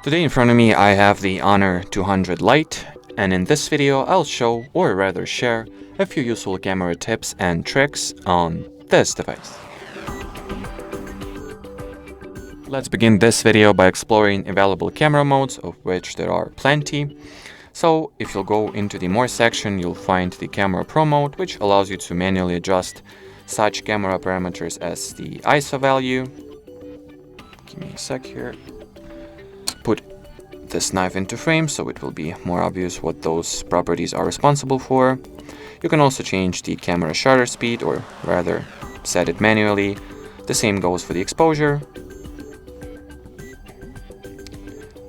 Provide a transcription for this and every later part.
Today in front of me I have the Honor 200 Lite, and in this video I'll show, or rather share, a few useful camera tips and tricks on this device. Let's begin this video by exploring available camera modes, of which there are plenty. So if you'll go into the More section, you'll find the Camera Pro mode, which allows you to manually adjust such camera parameters as the ISO value. Give me a sec here. Put this knife into frame so it will be more obvious what those properties are responsible for. You can also change the camera shutter speed, or rather set it manually. The same goes for the exposure,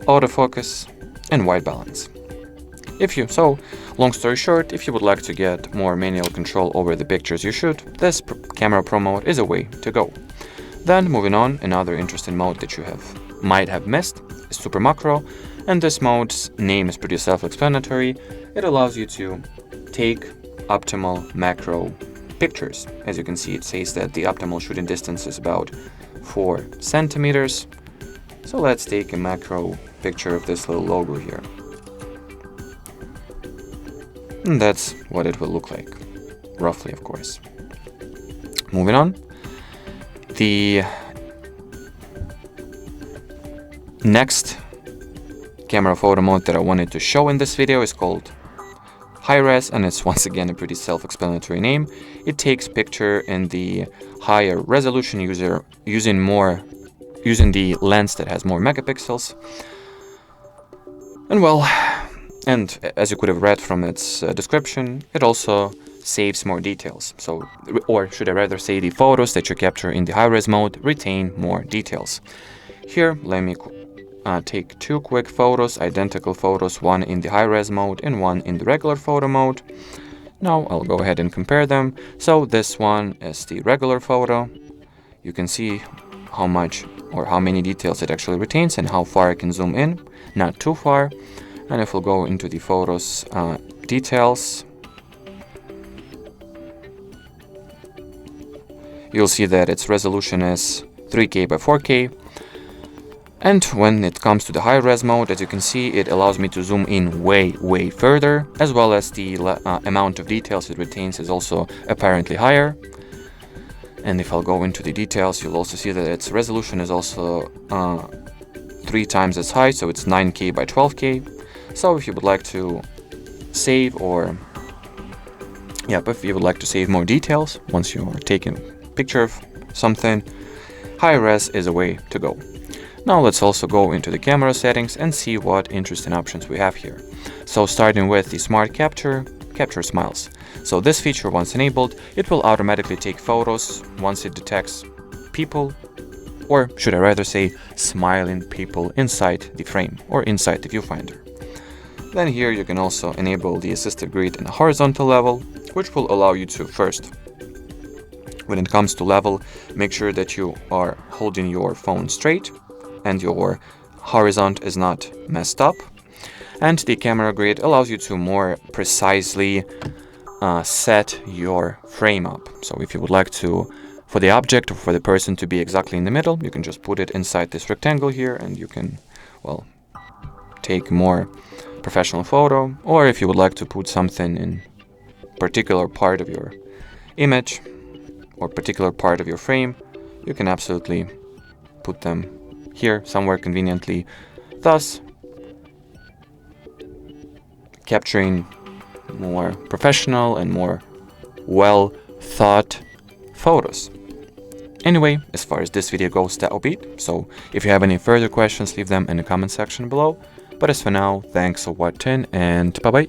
autofocus, and white balance. Long story short, if you would like to get more manual control over the pictures you shoot, this Camera Pro mode is a way to go. Then moving on, another interesting mode that you might have missed is Super Macro, and this mode's name is pretty self-explanatory. It allows you to take optimal macro pictures. As you can see, it says that the optimal shooting distance is about 4 centimeters. So let's take a macro picture of this little logo here. And that's what it will look like, roughly, of course. Moving on, the next camera photo mode that I wanted to show in this video is called High Res, and it's once again a pretty self-explanatory name. It takes picture in the higher resolution using the lens that has more megapixels. And as you could have read from its description, it also saves more details. Or should I rather say, the photos that you capture in the high-res mode retain more details. Here, let me take two quick photos, identical photos, one in the high-res mode and one in the regular photo mode. Now I'll go ahead and compare them. So this one is the regular photo. You can see how much or how many details it actually retains and how far I can zoom in, not too far. And if we'll go into the photos details, you'll see that its resolution is 3K by 4K. And when it comes to the high res mode, as you can see, it allows me to zoom in way further, as well as the amount of details it retains is also apparently higher. And if I'll go into the details, you'll also see that its resolution is also 3 times as high, so it's 9K by 12K. So if you would like to save more details once you are taking a picture of something, high res is a way to go. Now let's also go into the camera settings and see what interesting options we have here. So starting with the Smart Capture Smiles. So this feature, once enabled, it will automatically take photos once it detects people, or should I rather say smiling people, inside the frame or inside the viewfinder. Then here you can also enable the assisted grid in a horizontal level, which will allow you to first, when it comes to level, make sure that you are holding your phone straight and your horizon is not messed up. And the camera grid allows you to more precisely set your frame up. So if you would like for the object or for the person to be exactly in the middle, you can just put it inside this rectangle here and you can, take more professional photo. Or if you would like to put something in particular part of your image or particular part of your frame, you can absolutely put them here somewhere conveniently, thus capturing more professional and more well thought photos. Anyway, as far as this video goes, that'll be it. So if you have any further questions, leave them in the comment section below. But as for now, thanks for watching and bye bye.